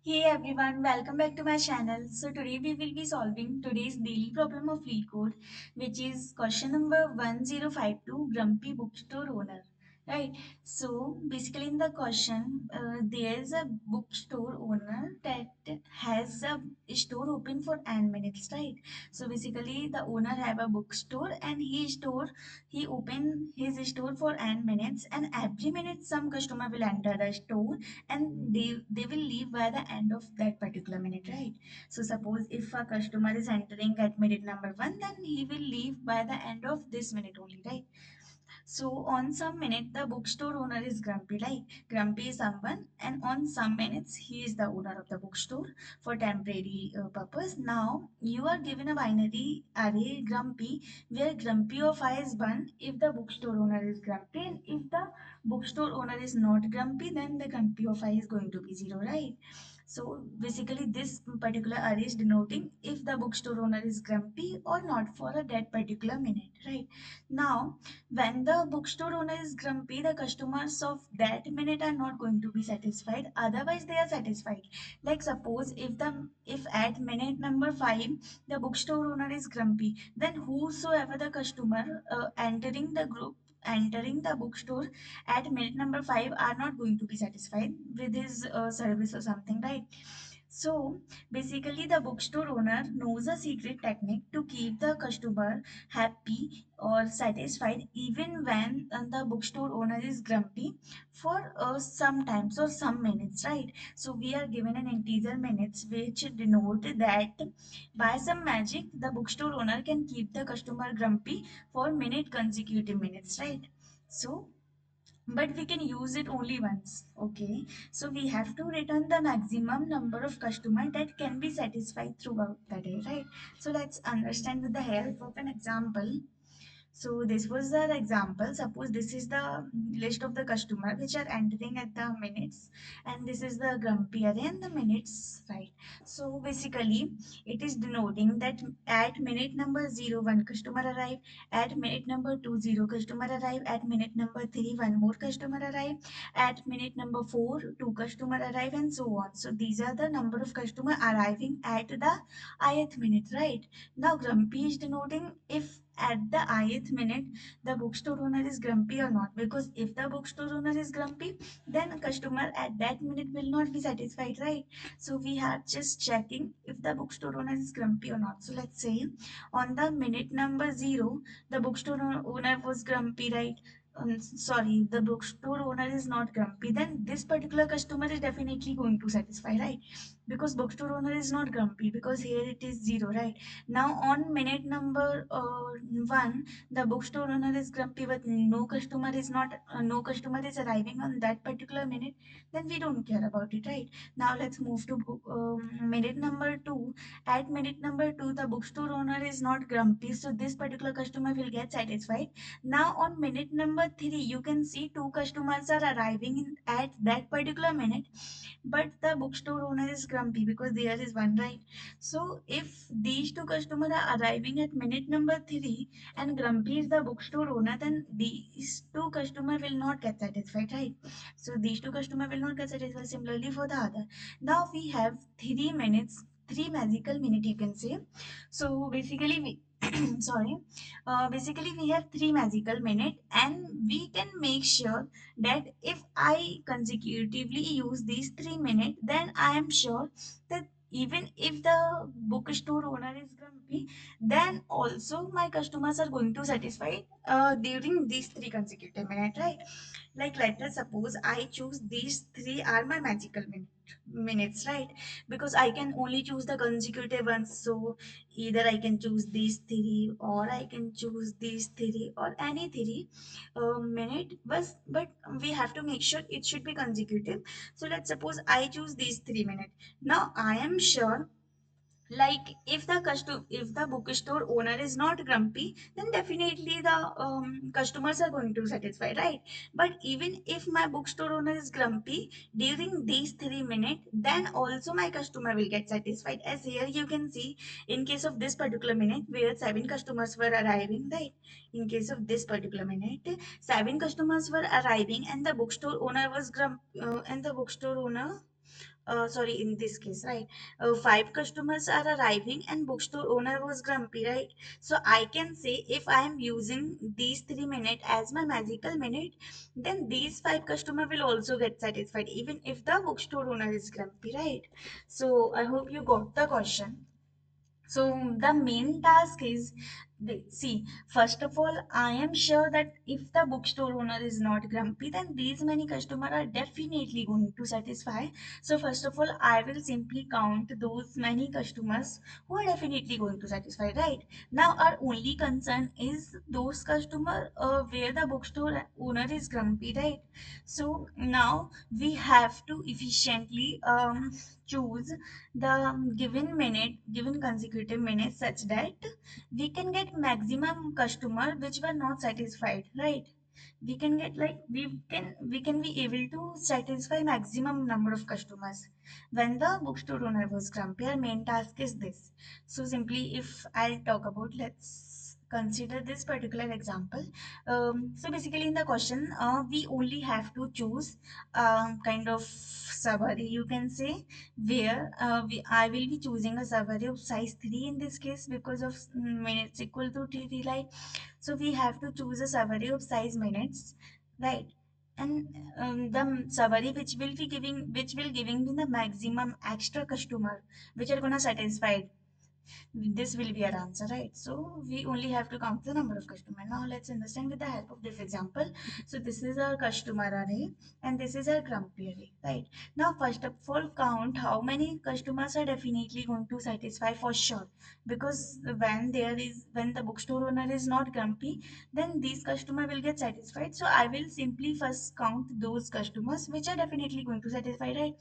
Hey everyone, welcome back to my channel. So today we will be solving today's daily problem of LeetCode, which is question number 1052, Grumpy Bookstore Owner. Right. So basically in the question, there's a bookstore owner that has a store open for n minutes, right? So basically the owner have a bookstore and he open his store for n minutes, and every minute some customer will enter the store and they will leave by the end of that particular minute, right? So suppose if a customer is entering at minute number 1, then he will leave by the end of this minute only, right? So on some minute, the bookstore owner is grumpy, right? Grumpy is someone, and on some minutes, he is the owner of the bookstore for temporary purpose. Now you are given a binary array grumpy, where grumpy of I is 1 if the bookstore owner is grumpy, and if the bookstore owner is not grumpy, then the grumpy of I is going to be 0, right? So basically, this particular array is denoting if the bookstore owner is grumpy or not for a that particular minute, right? Now, when the bookstore owner is grumpy, the customers of that minute are not going to be satisfied. Otherwise, they are satisfied. Like suppose if at minute number 5 the bookstore owner is grumpy, then whosoever the customer entering the bookstore at minute number 5 are not going to be satisfied with his service or something, right? So basically, the bookstore owner knows a secret technique to keep the customer happy or satisfied even when the bookstore owner is grumpy for some times or some minutes, right? So we are given an integer minutes which denote that by some magic the bookstore owner can keep the customer grumpy for minute consecutive minutes, right? So but we can use it only once. Okay, so we have to return the maximum number of customer that can be satisfied throughout the day, right? So let's understand with the help of an example. So this was the example. Suppose this is the list of the customer which are entering at the minutes, and this is the grumpy array and the minutes, right? So basically, it is denoting that at minute number 0, 1 customer arrive, at minute number 2, 0 customer arrive, at minute number 3, 1 more customer arrive, at minute number 4, 2 customer arrive, and so on. So these are the number of customer arriving at the ith minute, right? Now grumpy is denoting if at the ith minute the bookstore owner is grumpy or not, because if the bookstore owner is grumpy, then customer at that minute will not be satisfied, right? So we are just checking if the bookstore owner is grumpy or not. So let's say on the minute number 0 the owner was grumpy, right? Sorry, the bookstore owner is not grumpy, then this particular customer is definitely going to satisfy, right? Because bookstore owner is not grumpy, because here it is 0, right? Now on minute number 1, the bookstore owner is grumpy, but no customer is arriving on that particular minute. Then we don't care about it, right? Now let's move to minute number 2. At minute number 2, the bookstore owner is not grumpy, so this particular customer will get satisfied. Now on minute number 3, you can see two customers are arriving at that particular minute, but the bookstore owner is grumpy because there is one, right? So if these two customers are arriving at minute number 3 and grumpy is the bookstore owner, then these two customers will not get satisfied, right? So these two customers will not get satisfied. Similarly for the other. Now we have 3 minutes, 3 magical minutes, you can say. So basically we sorry, basically we have 3 magical minutes, and we can make sure that if I consecutively use these 3 minutes, then I am sure that even if the bookstore owner is grumpy, then also my customers are going to satisfy during these 3 consecutive minutes, right? Like let us suppose I choose these three are my minutes, right? Because I can only choose the consecutive ones. So either I can choose these three, or I can choose these three, or any three minute. But we have to make sure it should be consecutive. So let's suppose I choose these 3 minutes. Now I am sure, like if the bookstore owner is not grumpy, then definitely the customers are going to satisfy, right? But even if my bookstore owner is grumpy during these 3 minutes, then also my customer will get satisfied. As here you can see, in case of this particular minute where 7 customers were arriving, right? In case of this particular minute, 7 customers were arriving, and the bookstore owner was grumpy, and the bookstore owner sorry, in this case, right, five customers are arriving and bookstore owner was grumpy, right? So I can say if I am using these 3 minutes as my magical minute, then these five customer will also get satisfied even if the bookstore owner is grumpy, right? So I hope you got the question. So the main task is, see, first of all, I am sure that if the bookstore owner is not grumpy, then these many customers are definitely going to satisfy. So first of all, I will simply count those many customers who are definitely going to satisfy, right? Now our only concern is those customer where the bookstore owner is grumpy, right? So now we have to efficiently choose the given consecutive minutes such that we can get maximum customer which were not satisfied, right? We can get like we can be able to satisfy maximum number of customers when the bookstore owner was grumpy. Our main task is this. So simply if I'll talk about, let's consider this particular example. So basically in the question, we only have to choose kind of summary, you can say, where I will be choosing a summary of size 3 in this case because of minutes equal to TT, right? So we have to choose a summary of size minutes, right? And the summary which will giving me the maximum extra customer which are gonna satisfy, this will be our answer, right? So we only have to count the number of customer. Now let's understand with the help of this example. So this is our customer array and this is our grumpy array, right? Now first of all, count how many customers are definitely going to satisfy for sure, because when the bookstore owner is not grumpy, then these customer will get satisfied. So I will simply first count those customers which are definitely going to satisfy, right?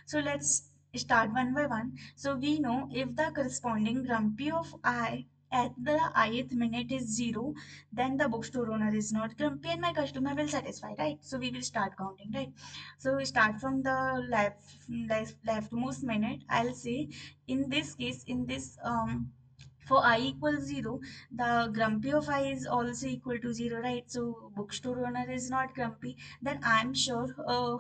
So let's start one by one. So we know if the corresponding grumpy of I at the ith minute is 0, then the bookstore owner is not grumpy and my customer will satisfy, right? So we will start counting, right? So we start from the leftmost minute. I'll say in this case, in this for I equals 0, the grumpy of I is also equal to 0, right? So bookstore owner is not grumpy. Then I'm sure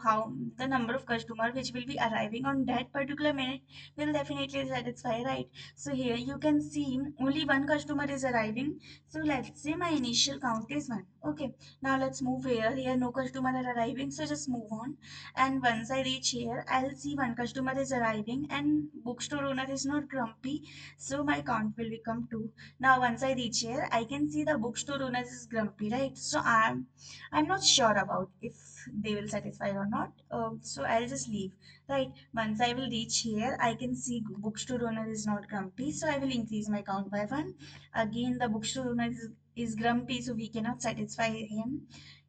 how the number of customer which will be arriving on that particular minute will definitely satisfy, right? So here you can see only one customer is arriving. So let's say my initial count is 1. Okay, now let's move here. Here no customer are arriving, so just move on. And once I reach here, I'll see one customer is arriving and bookstore owner is not grumpy, so my count will become 2. Now once I reach here, I can see the bookstore owner is grumpy, right? So I'm not sure about if they will satisfy or not. So I'll just leave, right? Once I will reach here, I can see bookstore owner is not grumpy, so I will increase my count by 1. Again, the bookstore owner is grumpy, so we cannot satisfy him.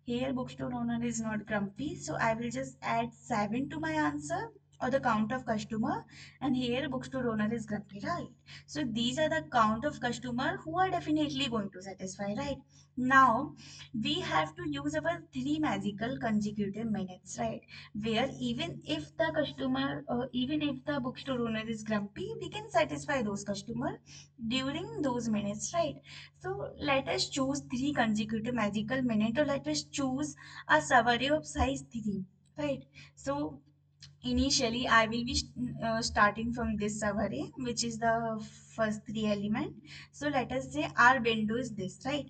Here, bookstore owner is not grumpy, so I will just add 7 to my answer or the count of customer, and here bookstore owner is grumpy, right? So these are the count of customer who are definitely going to satisfy, right? Now we have to use our 3 magical consecutive minutes, right? Where even if the bookstore owner is grumpy, we can satisfy those customer during those minutes, right? So let us choose 3 consecutive magical minutes, or let us choose a summary of size 3, right? So initially I will be starting from this summary, which is the first 3 element. So let us say our window is this, right?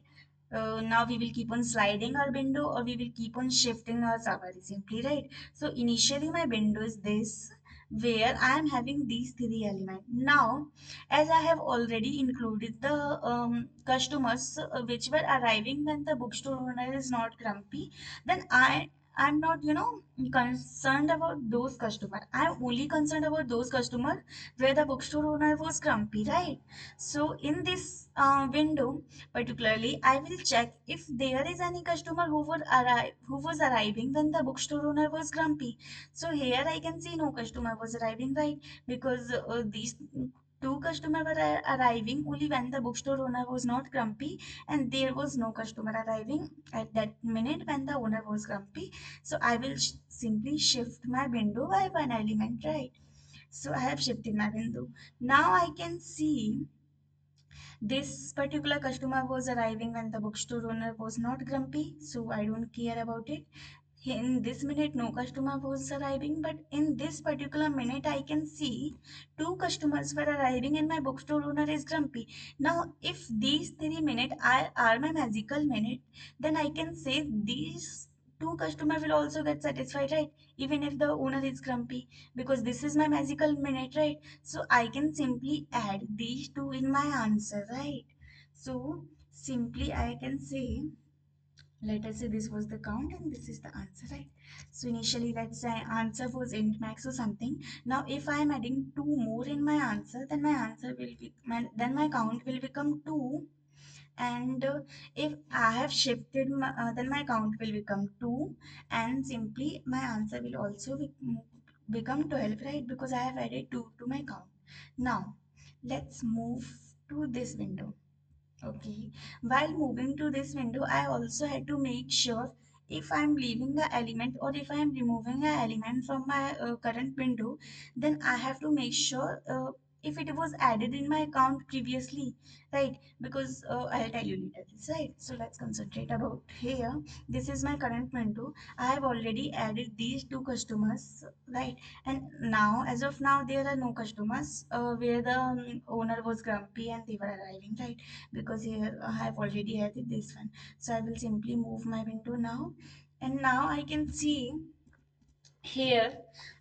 Now we will keep on sliding our window or we will keep on shifting our summary simply, right? So initially my window is this, where I am having these 3 elements. Now as I have already included the customers which were arriving when the bookstore owner is not grumpy, then I'm not, concerned about those customers. I'm only concerned about those customers where the bookstore owner was grumpy, right? So in this window, particularly, I will check if there is any customer who was arriving when the bookstore owner was grumpy. So here I can see no customer was arriving, right? Because these two customers were arriving only when the bookstore owner was not grumpy, and there was no customer arriving at that minute when the owner was grumpy. So I will simply shift my window by 1 element, right? So I have shifted my window. Now I can see this particular customer was arriving when the bookstore owner was not grumpy, so I don't care about it. in this minute no customer was arriving, but in this particular minute I can see two customers were arriving and my bookstore owner is grumpy. Now if these 3 minutes are my magical minute, then I can say these two customer will also get satisfied, right? Even if the owner is grumpy, because this is my magical minute, right? So I can simply add these two in my answer, right? So simply I can say, let us say this was the count and this is the answer, right? So initially let's say answer was int max or something. Now if I am adding two more in my answer, then my answer will be then my count will become 2. And if I have shifted then my count will become 2, and simply my answer will also become 12, right? Because I have added 2 to my count. Now let's move to this window. Okay, while moving to this window, I also had to make sure if I'm leaving the element or if I'm removing an element from my current window, then I have to make sure if it was added in my account previously, right? Because I'll tell you later this, right? So let's concentrate about here. This is my current window. I have already added these two customers, right? And now, as of now, there are no customers where the owner was grumpy and they were arriving, right? Because here I have already added this one. So I will simply move my window now, and now I can see here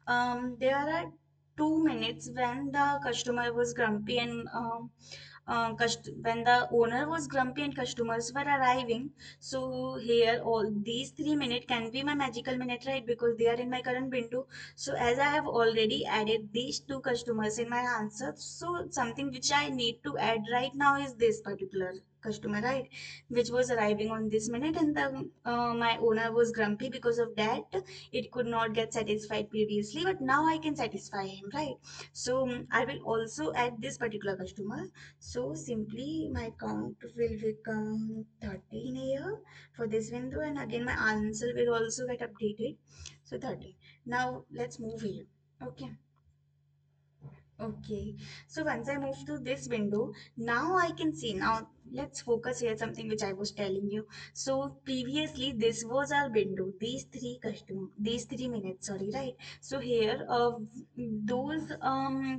there are 2 minutes when the customer was grumpy and when the owner was grumpy and customers were arriving. So here all these 3 minutes can be my magical minute, right? Because they are in my current window. So as I have already added these two customers in my answer, so something which I need to add right now is this particular customer, right? Which was arriving on this minute, and the my owner was grumpy, because of that it could not get satisfied previously, but now I can satisfy him, right? So I will also add this particular customer. So simply my count will become 13 here for this window, and again my answer will also get updated. So 13. Now let's move here. Okay. Okay, so once I move to this window, now I can see. Now let's focus here something which I was telling you. So previously this was our window, these 3 minutes, sorry, right? So here, those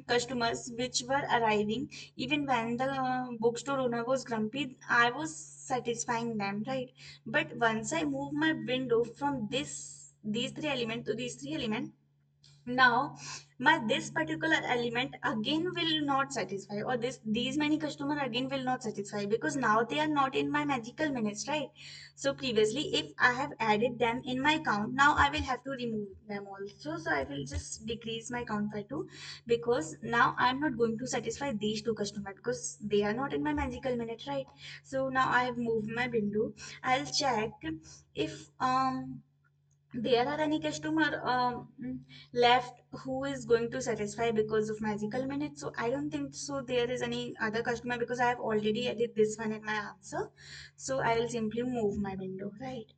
customers which were arriving, even when the bookstore owner was grumpy, I was satisfying them, right? But once I move my window from these three elements to these three elements, now my this particular element again will not satisfy, or these many customer again will not satisfy, because now they are not in my magical minutes, right? So previously if I have added them in my count, now I will have to remove them also. So I will just decrease my count by 2, because now I'm not going to satisfy these two customers because they are not in my magical minute, right? So now I have moved my window. I'll check if there are any customer left who is going to satisfy because of magical minutes. So I don't think so there is any other customer, because I have already added this one in my answer. So I will simply move my window, right?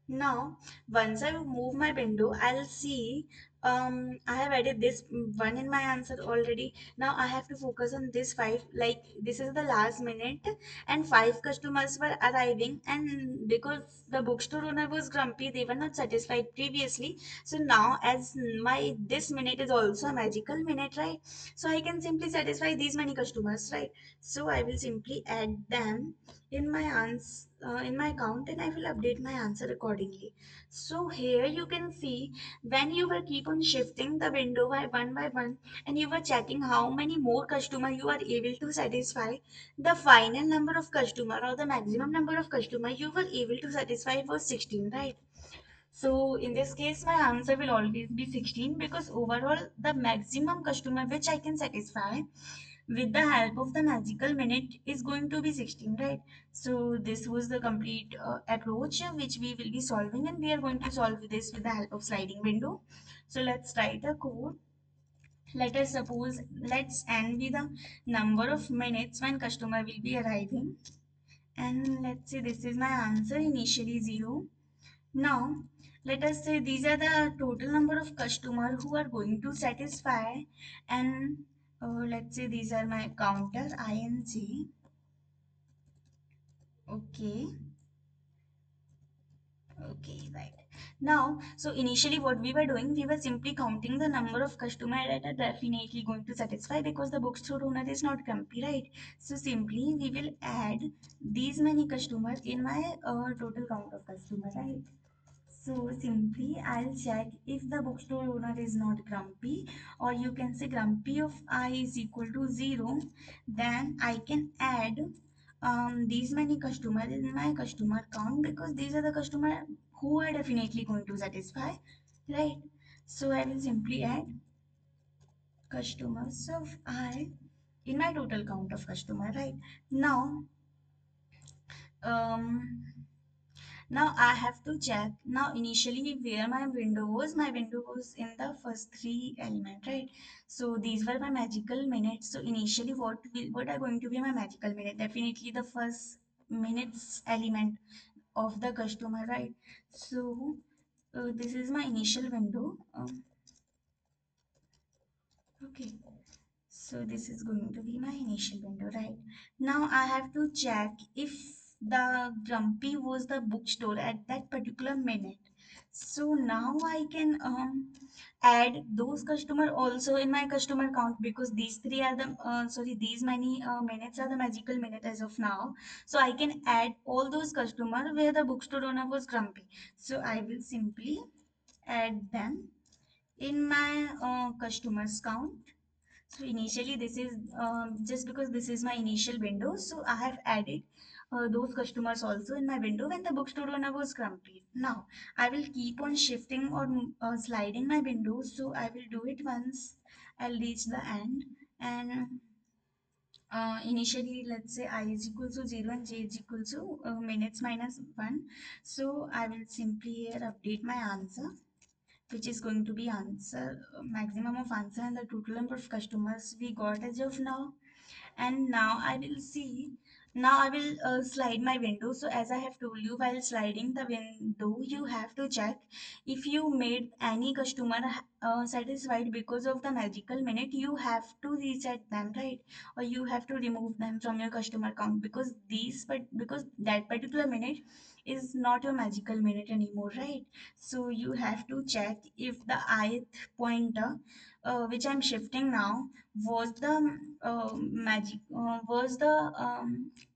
Now, once I move my window, I'll see I have added this one in my answer already. Now I have to focus on this five. Like this is the last minute, and five customers were arriving, and because the bookstore owner was grumpy, they were not satisfied previously. So now, as my this minute is also a magical minute, right? So I can simply satisfy these many customers, right? So I will simply add them in my answer in my account, and I will update my answer accordingly. So here you can see when you will keep on shifting the window by one, and you were checking how many more customer you are able to satisfy, the final number of customer or the maximum number of customer you were able to satisfy was 16, right? So in this case, my answer will always be 16, because overall the maximum customer which I can satisfy with the help of the magical minute is going to be 16, right? So this was the complete approach which we will be solving, and we are going to solve this with the help of sliding window. So let's write a code. Let us suppose, let's n be the number of minutes when customer will be arriving, and let's say this is my answer, initially 0. Now, let us say these are the total number of customers who are going to satisfy, and let's say these are my counter ing. Okay, Okay, right. Now, so initially what we were doing, we were simply counting the number of customer that are definitely going to satisfy because the bookstore owner is not grumpy, right? So simply we will add these many customers in my total count of customer, right? So simply I'll check if the bookstore owner is not grumpy, or you can say grumpy of I is equal to 0, then I can add these many customers in my customer count because these are the customer who are definitely going to satisfy, right? So I will simply add customers of I in my total count of customer, right? Now, um, now I have to check. Now initially where my window was in the first three element, right? So these were my magical minutes. So initially what are going to be my magical minute? Definitely the first minutes element of the customer, right? So this is my initial window. Okay. So this is going to be my initial window, right? Now I have to check if the grumpy was the bookstore at that particular minute. So now I can add those customer also in my customer count because these three are the these many minutes are the magical minute as of now. So I can add all those customer where the bookstore owner was grumpy. So I will simply add them in my customers count. So initially this is just because this is my initial window, so I have added those customers also in my window when the bookstore owner was grumpy. Now I will keep on shifting or sliding my window, so I will do it once I'll reach the end. And initially let's say I is equal to 0 and j is equal to minutes minus 1. So I will simply here update my answer, which is going to be answer maximum of answer and the total number of customers we got as of now. And now I will see, now I will slide my window. So as I have told you, while sliding the window you have to check if you made any customer satisfied because of the magical minute, you have to reset them, right? Or you have to remove them from your customer count because because that particular minute is not your magical minute anymore, right? So you have to check if the ith pointer which I'm shifting now was the magic was the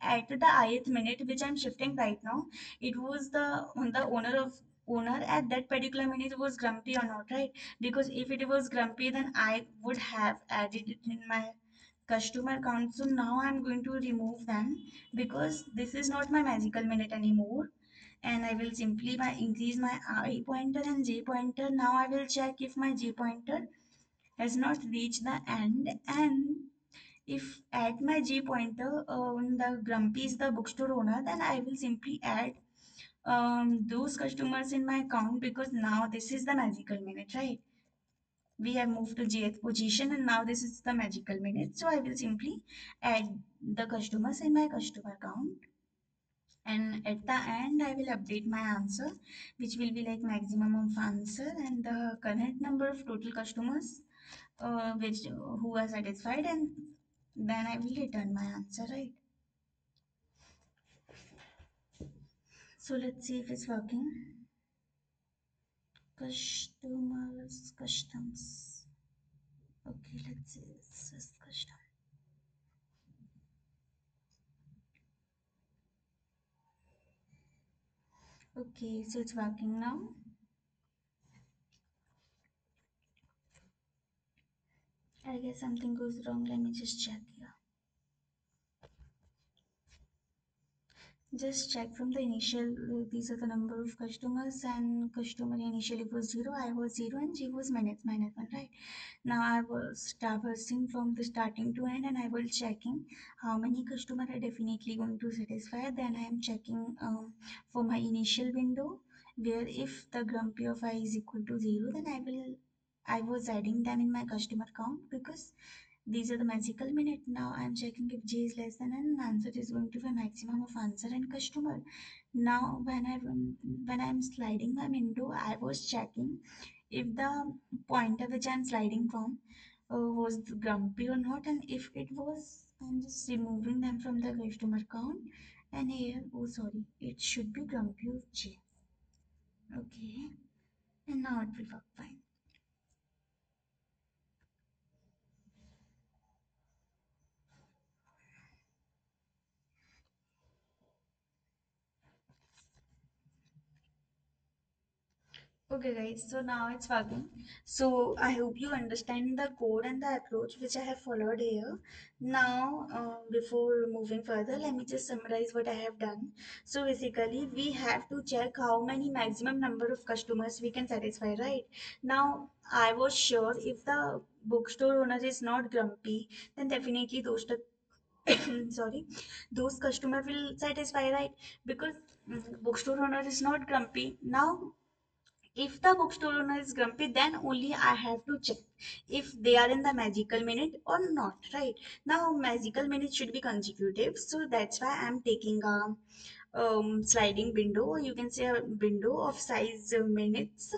at the ith minute which I'm shifting right now, it was the owner at that particular minute was grumpy or not, right? Because if it was grumpy, then I would have added it in my customer count. So now I'm going to remove them because this is not my magical minute anymore. And I will simply increase my I pointer and J pointer. Now I will check if my J pointer has not reached the end, and if at my J pointer the grumpy is the bookstore owner, then I will simply add those customers in my account because now this is the magical minute, right? We have moved to jth position and now this is the magical minute. So I will simply add the customers in my customer count, and at the end I will update my answer, which will be like maximum of answer and the current number of total customers which who are satisfied, and then I will return my answer, right? So let's see if it's working. Customers, customs. Okay, let's see. This is custom. Okay, so it's working now. I guess something goes wrong. Let me just check here. Just check from the initial, these are the number of customers, and customer initially was 0, I was 0, and G was minus 1, right? Now I was traversing from the starting to end and I was checking how many customer are definitely going to satisfy. Then I am checking for my initial window where if the grumpy of I is equal to 0, then I was adding them in my customer count because these are the magical minute. Now I'm checking if J is less than N, answer is going to be maximum of answer and customer. Now when I'm sliding my window, I was checking if the pointer which I'm sliding from was grumpy or not, and if it was, I'm just removing them from the customer count. And here, oh sorry, it should be grumpy of J. Okay, and now it will work fine. Okay, guys, so now it's working. So I hope you understand the code and the approach which I have followed here. Now, before moving further, let me just summarize what I have done. So basically, we have to check how many maximum number of customers we can satisfy, right? Now, I was sure if the bookstore owner is not grumpy, then definitely those sorry, those customer will satisfy, right? Because bookstore owner is not grumpy. Now if the bookstore owner is grumpy, then only I have to check if they are in the magical minute or not, right? Now, magical minute should be consecutive, so that's why I'm taking a sliding window, or you can say a window of size minutes,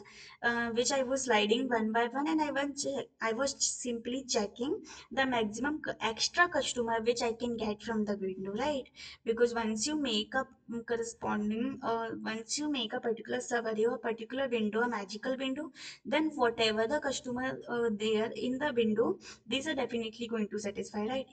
which I was sliding one by one, and I was simply checking the maximum extra customer which I can get from the window, right? Because once you make a once you make a particular summary or particular window, a magical window, then whatever the customer there in the window, these are definitely going to satisfy, right?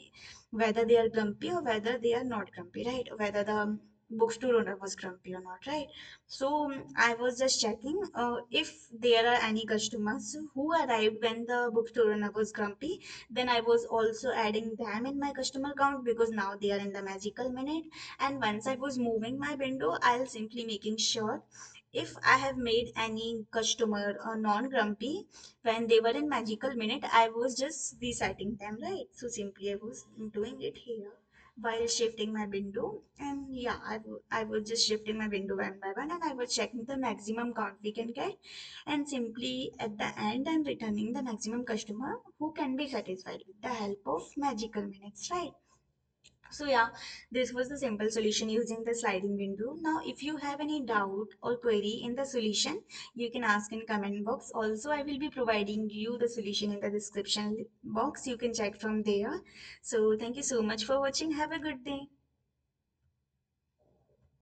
Whether they are grumpy or whether they are not grumpy, right? Whether the bookstore owner was grumpy or not, right? So I was just checking if there are any customers who arrived when the bookstore owner was grumpy, then I was also adding them in my customer count because now they are in the magical minute. And once I was moving my window, I'll simply making sure if I have made any customer non-grumpy when they were in magical minute, I was just resetting them, right? So simply I was doing it here while shifting my window. And yeah, I was just shifting my window one by one, and I was checking the maximum count we can get. And simply at the end, I'm returning the maximum customer who can be satisfied with the help of magical minutes, right? So yeah, this was the simple solution using the sliding window. Now, if you have any doubt or query in the solution, you can ask in comment box. Also, I will be providing you the solution in the description box. You can check from there. So thank you so much for watching. Have a good day.